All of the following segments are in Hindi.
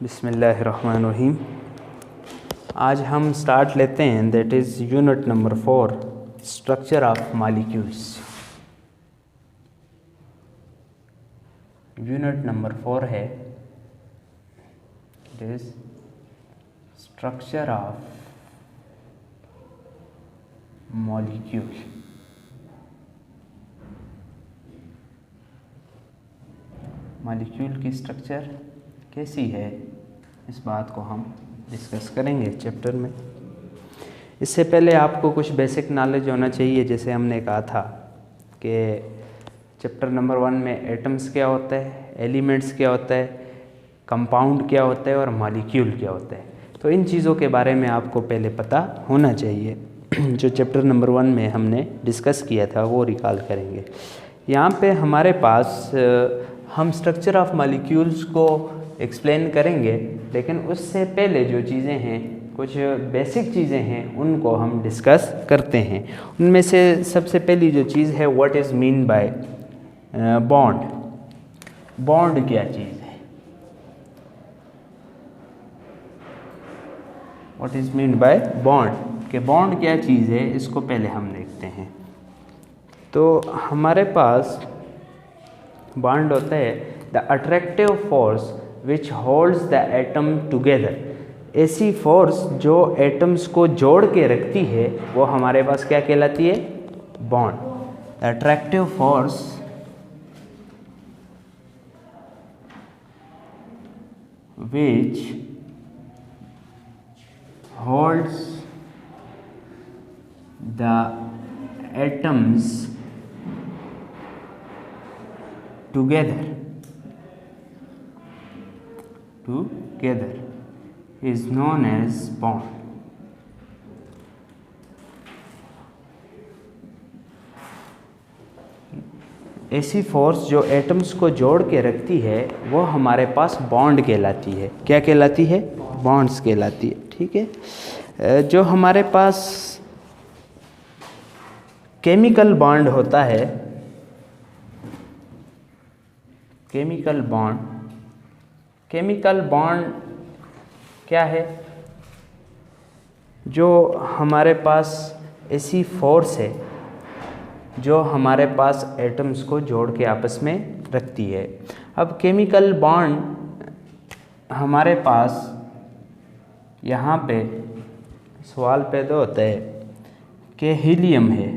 बिस्मिल्लाहिर्रहमानिर्रहीम। आज हम स्टार्ट लेते हैं, that is unit number 4, structure of molecules. Unit number 4 है, it is structure of molecule. Molecule की स्ट्रक्चर कैसी है, इस बात को हम डिस्कस करेंगे चैप्टर में। इससे पहले आपको कुछ बेसिक नॉलेज होना चाहिए। जैसे हमने कहा था कि चैप्टर नंबर 1 में एटम्स क्या होता है, एलिमेंट्स क्या होता है, कंपाउंड क्या होता है और मॉलिक्यूल क्या होता है। तो इन चीज़ों के बारे में आपको पहले पता होना चाहिए। जो चैप्टर नंबर 1 में हमने डिस्कस किया था वो रिकॉल करेंगे। यहाँ पे हमारे पास हम स्ट्रक्चर ऑफ मॉलिक्यूल्स को एक्सप्लेन करेंगे, लेकिन उससे पहले जो चीज़ें हैं, कुछ बेसिक चीज़ें हैं, उनको हम डिस्कस करते हैं। उनमें से सबसे पहली जो चीज़ है, what is mean by bond. Bond क्या चीज़ है, what is mean by bond, कि बॉन्ड क्या चीज़ है, इसको पहले हम देखते हैं। तो हमारे पास बॉन्ड होता है the attractive force which holds the atom together. ऐसी फोर्स जो एटम्स को जोड़ के रखती है, वो हमारे पास क्या कहलाती है, bond. Attractive force which holds the atoms together is known as bond. ऐसी फोर्स जो एटम्स को जोड़ के रखती है, वो हमारे पास बॉन्ड कहलाती है। क्या कहलाती है, बॉन्ड्स कहलाती है। ठीक है। जो हमारे पास केमिकल बॉन्ड होता है, केमिकल बॉन्ड क्या है, जो हमारे पास ऐसी फोर्स है जो हमारे पास एटम्स को जोड़ के आपस में रखती है। अब केमिकल बॉन्ड हमारे पास यहाँ पे सवाल पैदा होता है कि हीलियम है,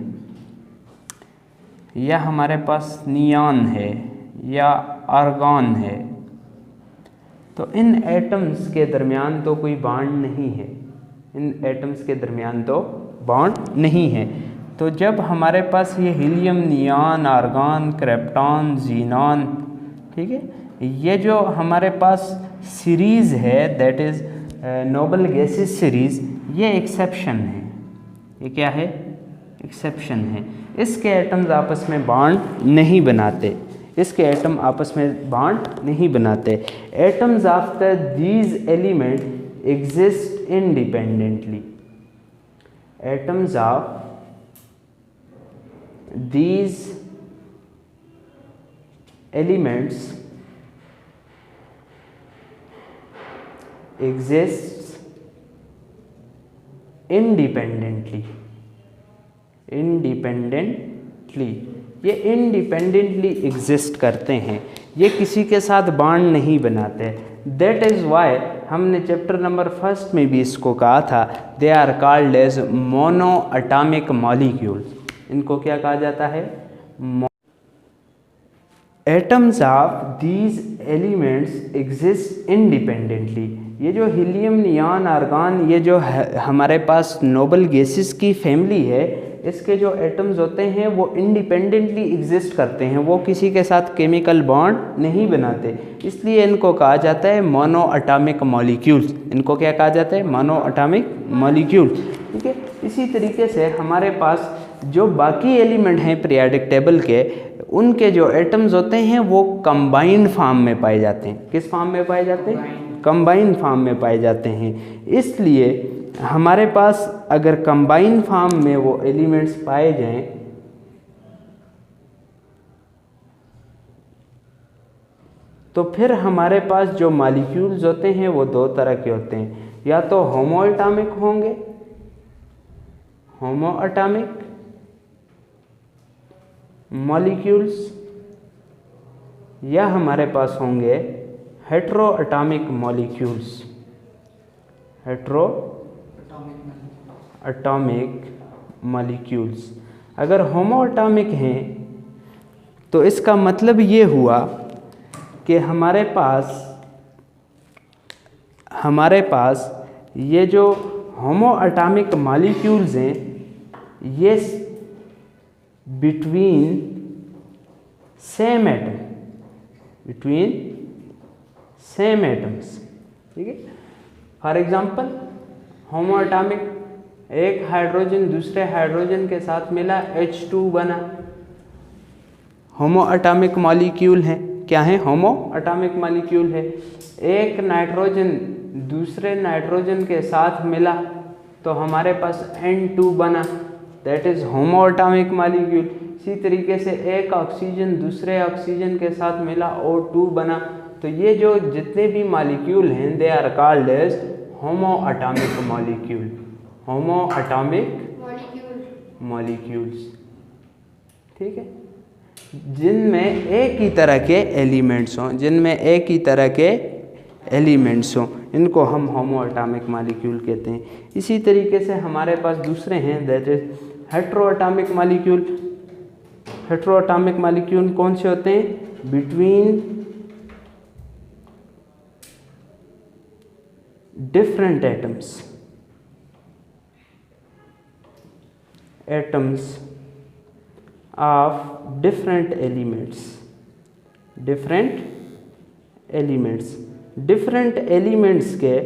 या हमारे पास नियॉन है, या आर्गॉन है। तो इन एटम्स के दरमियान तो कोई बॉन्ड नहीं है, इन एटम्स के दरमियान तो बॉन्ड नहीं है। तो जब हमारे पास ये helium, neon, argon, krypton, xenon, ठीक है, ये जो हमारे पास सीरीज़ है, that is noble gases series, ये एक्सेप्शन है। ये क्या है, एक्सेप्शन है। इसके एटम्स आपस में बॉन्ड नहीं बनाते, इसके एटम आपस में बॉन्ड नहीं बनाते। Atoms of these element exist independently. Atoms of these elements exist independently. ये इंडिपेंडेंटली एग्जिस्ट करते हैं, ये किसी के साथ बॉन्ड नहीं बनाते। दैट इज़ वाई हमने चैप्टर नंबर 1 में भी इसको कहा था, they are called as mono atomic molecules. इनको क्या कहा जाता है, atoms of these elements exist independently. ये जो हीलियम, नियॉन, आर्गॉन, ये जो हमारे पास नोबल गैसेस की फैमिली है, इसके जो एटम्स होते हैं वो इंडिपेंडेंटली एग्जिस्ट करते हैं, वो किसी के साथ केमिकल बॉन्ड नहीं बनाते। इसलिए इनको कहा जाता है मोनो एटॉमिक मॉलिक्यूल्स। इनको क्या कहा जाता है, मोनो एटॉमिक मॉलिक्यूल। ठीक है। इसी तरीके से हमारे पास जो बाकी एलिमेंट हैं पीरियोडिक टेबल के, उनके जो एटम्स होते हैं वो कंबाइंड फॉर्म में पाए जाते हैं। किस फॉर्म में पाए जाते हैं, कंबाइंड फॉर्म में पाए जाते हैं। इसलिए हमारे पास अगर कंबाइंड फॉर्म में वो एलिमेंट्स पाए जाएं, तो फिर हमारे पास जो मॉलिक्यूल्स होते हैं वो दो तरह के होते हैं, या तो होमो एटॉमिक होंगे, होमो एटॉमिक मॉलिक्यूल्स, या हमारे पास होंगे hetero atomic molecules, hetero atomic molecules. अगर होमो एटॉमिक हैं तो इसका मतलब ये हुआ कि हमारे पास ये जो होमो एटॉमिक मॉलिक्यूल्स हैं ये बिटवीन सेम एटम्स, ठीक है। फॉर एग्जांपल होमो एटॉमिक, एक हाइड्रोजन दूसरे हाइड्रोजन के साथ मिला H2 बना, होमो एटॉमिक मॉलिक्यूल है। क्या है? होमो एटॉमिक मॉलिक्यूल है। एक नाइट्रोजन दूसरे नाइट्रोजन के साथ मिला तो हमारे पास N2 बना, that is homo atomic molecule. इसी तरीके से एक ऑक्सीजन दूसरे ऑक्सीजन के साथ मिला O2 बना। तो ये जो जितने भी मॉलिक्यूल हैं they are called as homo atomic molecule, homo atomic molecules, ठीक है, जिनमें एक ही तरह के एलिमेंट्स हों, इनको हम होमो एटॉमिक मॉलिक्यूल कहते हैं। इसी तरीके से हमारे पास दूसरे हैं that is hetero atomic molecule. Hetero atomic molecule कौन से होते हैं? Between different atoms of different elements के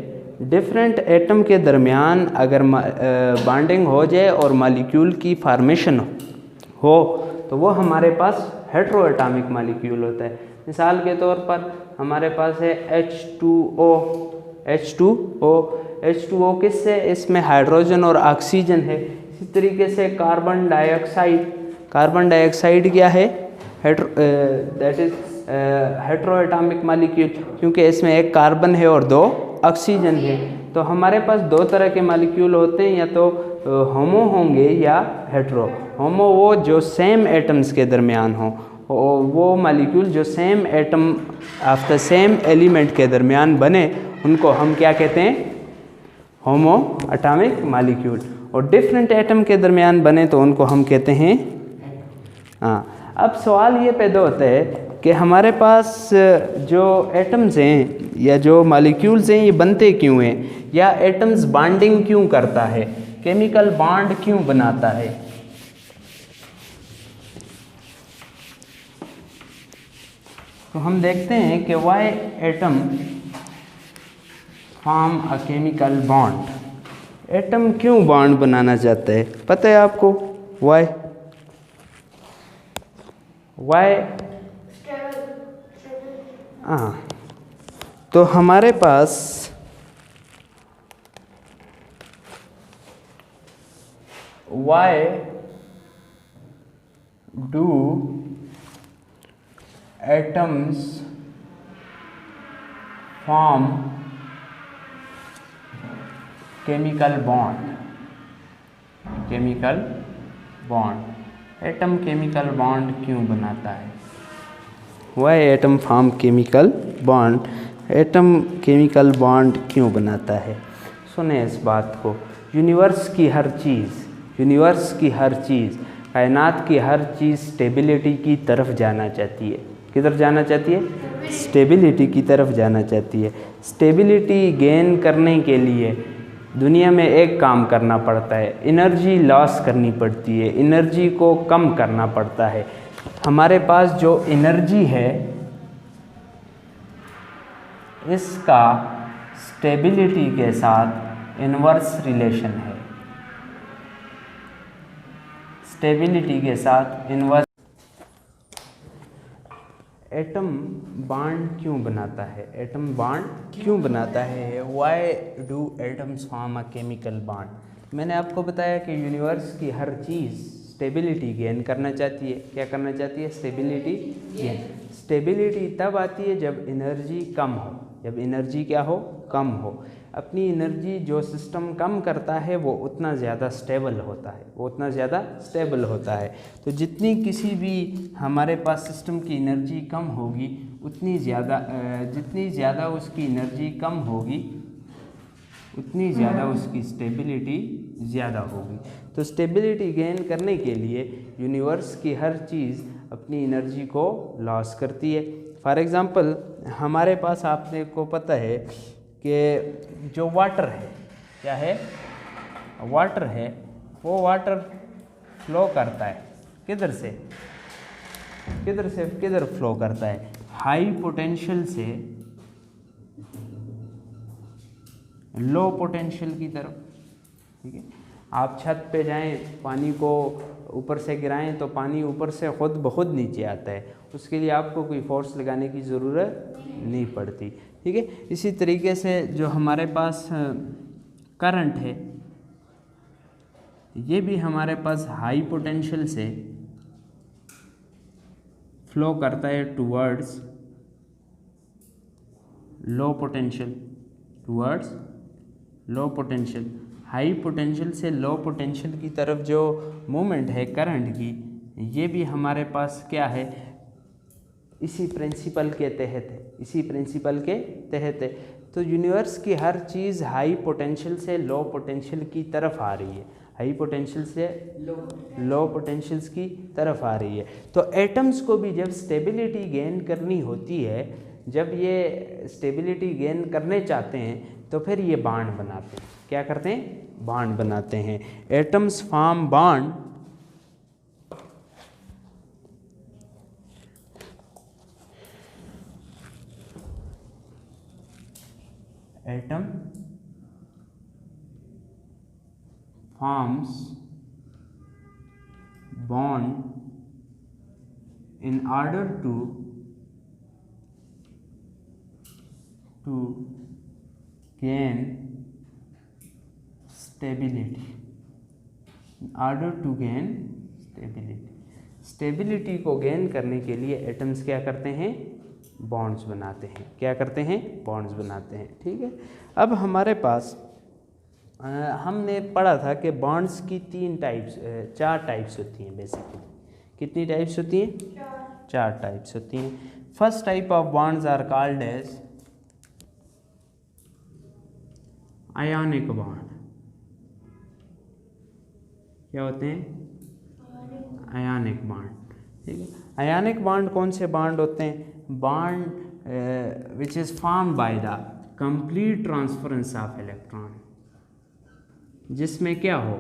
डिफरेंट एटम के दरमियान अगर बॉन्डिंग हो जाए और मॉलिक्यूल की फॉर्मेशन हो तो वो हमारे पास हेट्रो एटॉमिक मॉलिक्यूल होता है। मिसाल के तौर पर हमारे पास है H2O किससे? इसमें हाइड्रोजन और ऑक्सीजन है। इसी तरीके से कार्बन डाइऑक्साइड क्या है? That is hetero atomic molecule, क्योंकि इसमें एक कार्बन है और दो ऑक्सीजन है। तो हमारे पास दो तरह के मॉलिक्यूल होते हैं, या तो होमो होंगे या हेट्रो। होमो वो जो सेम एटम्स के दरमियान हो, वो मॉलिक्यूल जो same atom of the same element के दरमियान बने उनको हम क्या कहते हैं? होमो एटॉमिक मॉलिक्यूल। और डिफरेंट एटम के दरमियान बने तो उनको हम कहते हैं अब सवाल ये पैदा होता है कि हमारे पास जो एटम्स हैं या जो मॉलिक्यूल्स हैं ये बनते क्यों हैं, या एटम्स बॉन्डिंग क्यों करता है, केमिकल बॉन्ड क्यों बनाता है। तो हम देखते हैं कि why atom form a chemical bond. Atom क्यों बॉन्ड बनाना चाहता है, पता है आपको? वाई तो हमारे पास why do atoms form chemical bond. Atom chemical bond क्यों बनाता है? Why atom form chemical bond. Atom chemical bond क्यों बनाता है? सुने इस बात को। यूनिवर्स की हर चीज़, कायनात की हर चीज़ स्टेबिलिटी की तरफ जाना चाहती है। किधर जाना चाहती है? स्टेबिलिटी की तरफ जाना चाहती है। स्टेबिलिटी गेन करने के लिए दुनिया में एक काम करना पड़ता है, एनर्जी लॉस करनी पड़ती है, एनर्जी को कम करना पड़ता है। हमारे पास जो एनर्जी है इसका स्टेबिलिटी के साथ इन्वर्स रिलेशन है। स्टेबिलिटी के साथ इन्वर्स। एटम बॉन्ड क्यों बनाता है? Y do atoms form a chemical bond. मैंने आपको बताया कि यूनिवर्स की हर चीज़ स्टेबिलिटी गेन करना चाहती है। क्या करना चाहती है? Stability gain. स्टेबिलिटी तब आती है जब एनर्जी कम हो। जब एनर्जी क्या हो? कम हो। अपनी एनर्जी जो सिस्टम कम करता है वो उतना ज़्यादा स्टेबल होता है, वो उतना ज़्यादा स्टेबल होता है। तो जितनी किसी भी हमारे पास सिस्टम की एनर्जी कम होगी उतनी ज़्यादा जितनी ज़्यादा उसकी एनर्जी कम होगी उतनी ज़्यादा उसकी स्टेबिलिटी ज़्यादा होगी। तो स्टेबिलिटी गेन करने के लिए यूनिवर्स की हर चीज़ अपनी एनर्जी को लॉस करती है। फॉर एग्ज़ाम्पल हमारे पास आपने को पता है कि जो वाटर है, क्या है? वाटर है, वो वाटर फ्लो करता है किधर से किधर फ्लो करता है? हाई पोटेंशियल से लो पोटेंशियल की तरफ। ठीक है, आप छत पे जाएं, पानी को ऊपर से गिराएं तो पानी ऊपर से खुद ब खुद नीचे आता है, उसके लिए आपको कोई फोर्स लगाने की ज़रूरत नहीं पड़ती। ठीक है, इसी तरीके से जो हमारे पास करंट है, ये भी हमारे पास हाई पोटेंशियल से फ्लो करता है towards low potential, towards low potential. High potential से लो पोटेंशियल की तरफ जो मूवमेंट है करंट की, ये भी हमारे पास क्या है? इसी प्रिंसिपल के तहत है, इसी प्रिंसिपल के तहत है। तो यूनिवर्स की हर चीज़ हाई पोटेंशियल से लो पोटेंशियल की तरफ आ रही है, हाई पोटेंशियल से लो पोटेंशियल्स की तरफ आ रही है। तो एटम्स को भी जब स्टेबिलिटी गेन करनी होती है, जब ये स्टेबिलिटी गेन करने चाहते हैं तो फिर ये बॉन्ड बनाते हैं। क्या करते हैं? बॉन्ड बनाते हैं। Atoms form bond atom forms bond in order to gain stability, in order to gain stability। Stability को गेन करने के लिए एटम्स क्या करते हैं? बॉन्ड्स बनाते हैं। क्या करते हैं? बॉन्ड्स बनाते हैं। ठीक है, अब हमारे पास हमने पढ़ा था कि बॉन्ड्स की 4 टाइप्स होती हैं बेसिकली। कितनी टाइप्स होती हैं? 4 टाइप्स होती हैं। First type of bonds are called as ionic bond. क्या होते हैं? Ionic bond. ठीक है, आयोनिक बॉन्ड कौन से बॉन्ड होते हैं? Bond which is formed by the complete transference of electron, जिसमें क्या हो?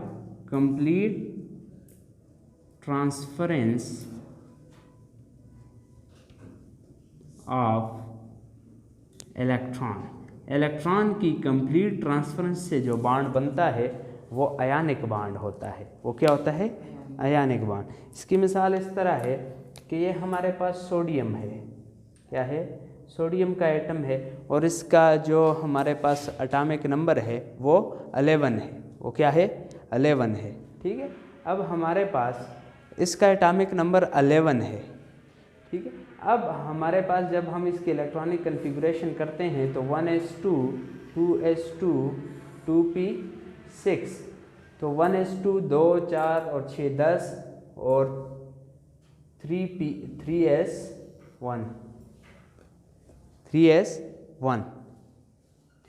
Complete transference of electron. Electron की कंप्लीट ट्रांसफरेंस से जो बॉन्ड बनता है वो आयोनिक बॉन्ड होता है। वो क्या होता है? Ionic bond. इसकी मिसाल इस तरह है कि ये हमारे पास सोडियम है। क्या है? सोडियम का एटम है और इसका जो हमारे पास एटॉमिक नंबर है वो 11 है। वो क्या है? 11 है। ठीक है, अब हमारे पास इसका एटॉमिक नंबर 11 है। ठीक है, अब हमारे पास जब हम इसके इलेक्ट्रॉनिक कन्फिगरेशन करते हैं तो 1s2 2s2 2p6, तो 1s2 2 4 और 6 10 और 3s1।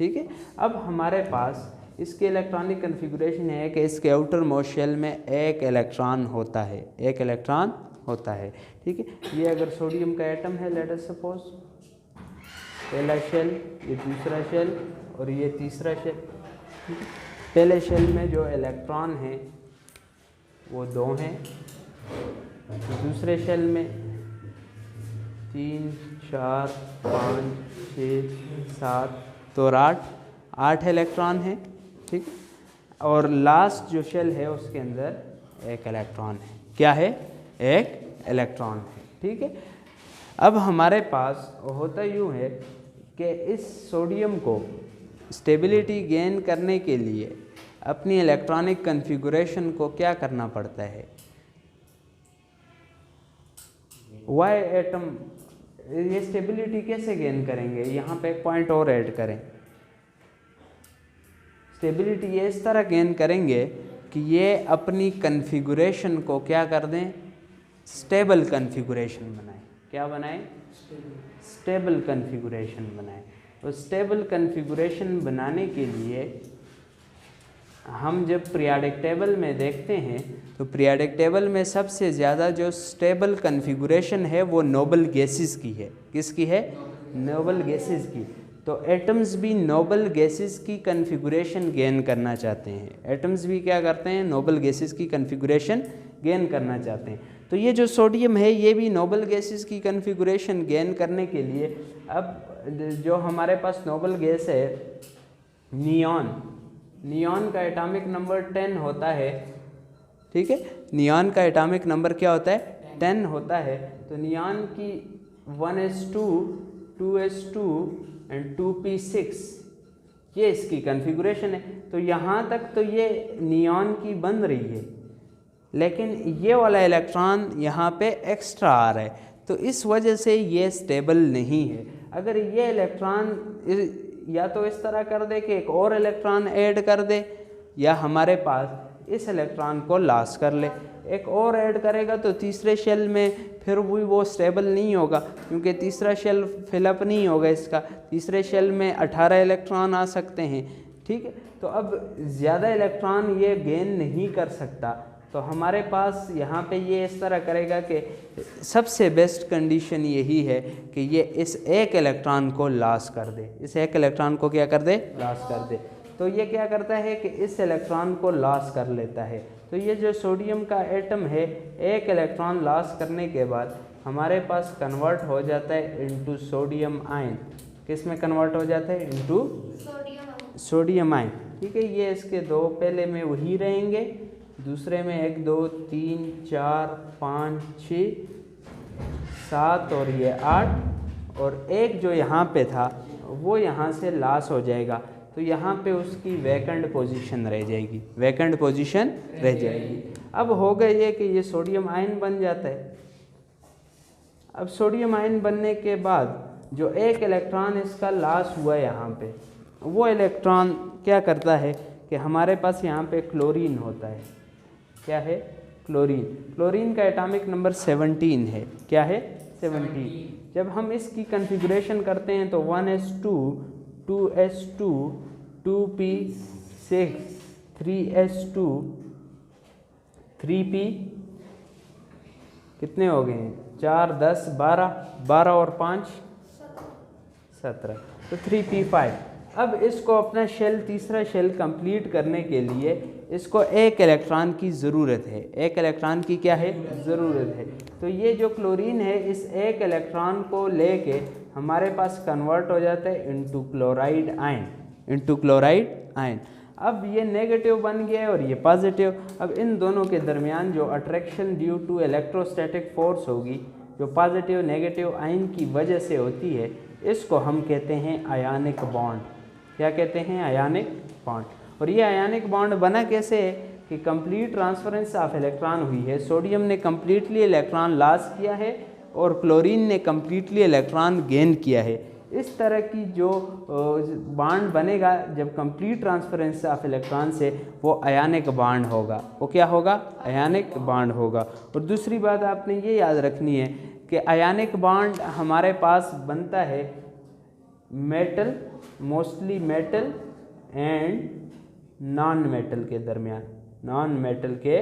ठीक है, अब हमारे पास इसके इलेक्ट्रॉनिक कन्फिगरेशन है कि इसके आउटर मोस्ट शेल में एक इलेक्ट्रॉन होता है, एक इलेक्ट्रॉन होता है। ठीक है, ये अगर सोडियम का एटम है, लेट अस सपोज, पहला शेल, ये दूसरा शेल और ये तीसरा शेल। ठीक है, पहले शेल में जो इलेक्ट्रॉन हैं वो 2 हैं, दूसरे शेल में 3 4 5 6 7 तो 8 इलेक्ट्रॉन हैं। ठीक है, और लास्ट जो शेल है उसके अंदर एक इलेक्ट्रॉन है। क्या है? एक इलेक्ट्रॉन है। ठीक है, अब हमारे पास होता यूँ है कि इस सोडियम को स्टेबिलिटी गेन करने के लिए अपनी इलेक्ट्रॉनिक कन्फिगरेशन को क्या करना पड़ता है? वाई एटम ये स्टेबिलिटी कैसे गेन करेंगे, यहाँ पे एक पॉइंट और ऐड करें। स्टेबिलिटी ये इस तरह गेन करेंगे कि ये अपनी कन्फिगुरेशन को क्या कर दें, स्टेबल कन्फिगुरेशन बनाएं। क्या बनाएं? स्टेबल कन्फिगुरेशन बनाएं। तो स्टेबल कन्फिगुरेशन बनाने के लिए हम जब पीरियोडिक टेबल में देखते हैं तो पीरियोडिक टेबल में सबसे ज़्यादा जो स्टेबल कन्फिगुरेशन है वो नोबल गैसेस की है। किसकी है? नोबल गैसेस की। तो एटम्स भी नोबल गैसेस की कन्फिगुरेशन गेन करना चाहते हैं। एटम्स भी क्या करते हैं? नोबल गैसेस की कन्फिगुरेशन गेन करना चाहते हैं। तो ये जो सोडियम है ये भी नोबल गैसेस की कन्फिगुरेशन गेन करने के लिए, अब जो हमारे पास नोबल गैस है नियॉन, नियॉन का एटॉमिक नंबर 10 होता है। ठीक है, नियॉन का एटॉमिक नंबर क्या होता है? 10 होता है। तो नियॉन की 1s2, 2s2 एंड 2p6 ये इसकी कन्फिगुरेशन है। तो यहाँ तक तो ये नियॉन की बन रही है, लेकिन ये वाला इलेक्ट्रॉन यहाँ पे एक्स्ट्रा आ रहा है, तो इस वजह से ये स्टेबल नहीं है। अगर ये इलेक्ट्रॉन या तो इस तरह कर दे कि एक और इलेक्ट्रॉन ऐड कर दे, या हमारे पास इस इलेक्ट्रॉन को लॉस कर ले। एक और ऐड करेगा तो तीसरे शेल में फिर भी वो स्टेबल नहीं होगा, क्योंकि तीसरा शेल फिलअप नहीं होगा इसका। तीसरे शेल में 18 इलेक्ट्रॉन आ सकते हैं। ठीक है, तो अब ज़्यादा इलेक्ट्रॉन ये गेन नहीं कर सकता। तो हमारे पास यहाँ पे ये इस तरह करेगा कि सबसे बेस्ट कंडीशन यही है कि ये इस एक इलेक्ट्रॉन को लॉस कर दे। इस एक इलेक्ट्रॉन को क्या कर दे? लॉस कर दे। तो ये क्या करता है कि इस इलेक्ट्रॉन को लॉस कर लेता है। तो ये जो सोडियम का एटम है, एक इलेक्ट्रॉन लॉस करने के बाद हमारे पास कन्वर्ट हो जाता है इनटू सोडियम आयन। किस में कन्वर्ट हो जाता है? Into sodium ion. ठीक है, ये इसके दो पहले में वही रहेंगे, दूसरे में 1 2 3 4 5 6 7 और ये 8, और एक जो यहाँ पे था वो यहाँ से लॉस हो जाएगा। तो यहाँ पे उसकी वैकेंट पोजीशन रह जाएगी, वैकेंट पोजीशन रह जाएगी। अब हो गया ये कि ये सोडियम आयन बन जाता है। अब सोडियम आयन बनने के बाद जो एक इलेक्ट्रॉन इसका लॉस हुआ यहाँ पे, वो इलेक्ट्रॉन क्या करता है कि हमारे पास यहाँ पे क्लोरीन होता है। क्या है? क्लोरीन। क्लोरीन का एटॉमिक नंबर 17 है। क्या है? 17। जब हम इसकी कन्फिगुरेशन करते हैं तो 1s2, 2s2, 2p6, 3s2, 3p कितने हो गए? 4 10 12, 12 और 5 17, तो 3p5। अब इसको अपना शेल, तीसरा शेल कंप्लीट करने के लिए इसको एक इलेक्ट्रॉन की ज़रूरत है। एक इलेक्ट्रॉन की क्या है? ज़रूरत है। तो ये जो क्लोरीन है इस एक इलेक्ट्रॉन को लेके हमारे पास कन्वर्ट हो जाता है into chloride ion, into chloride ion. अब ये नेगेटिव बन गया है और ये पॉजिटिव। अब इन दोनों के दरमियान जो attraction due to electrostatic force होगी, जो पॉजिटिव नेगेटिव आयन की वजह से होती है, इसको हम कहते हैं आयनिक बॉन्ड। क्या कहते हैं? Ionic bond. और ये आयनिक बॉन्ड बना कैसे है कि कंप्लीट ट्रांसफरेंस ऑफ इलेक्ट्रॉन हुई है। सोडियम ने कम्प्लीटली इलेक्ट्रॉन लॉस किया है और क्लोरीन ने कम्प्लीटली इलेक्ट्रॉन गेन किया है। इस तरह की जो बॉन्ड बनेगा जब कंप्लीट ट्रांसफरेंस ऑफ इलेक्ट्रॉन से, वो आयनिक बॉन्ड होगा। वो क्या होगा? आयनिक बॉन्ड होगा। और दूसरी बात आपने ये याद रखनी है कि आयनिक बॉन्ड हमारे पास बनता है metal, mostly metal and non metal के दरमियान, नॉन मेटल के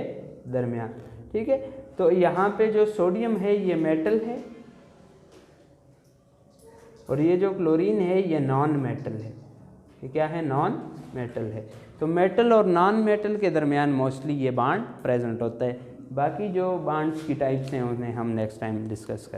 दरमियान। ठीक है, तो यहाँ पे जो सोडियम है ये मेटल है और ये जो क्लोरीन है ये नॉन मेटल है। ये क्या है? नॉन मेटल है। तो मेटल और नॉन मेटल के दरमियान मोस्टली ये बॉन्ड प्रेजेंट होता है। बाकी जो बॉन्ड्स की टाइप्स हैं उन्हें हम नेक्स्ट टाइम डिस्कस करेंगे।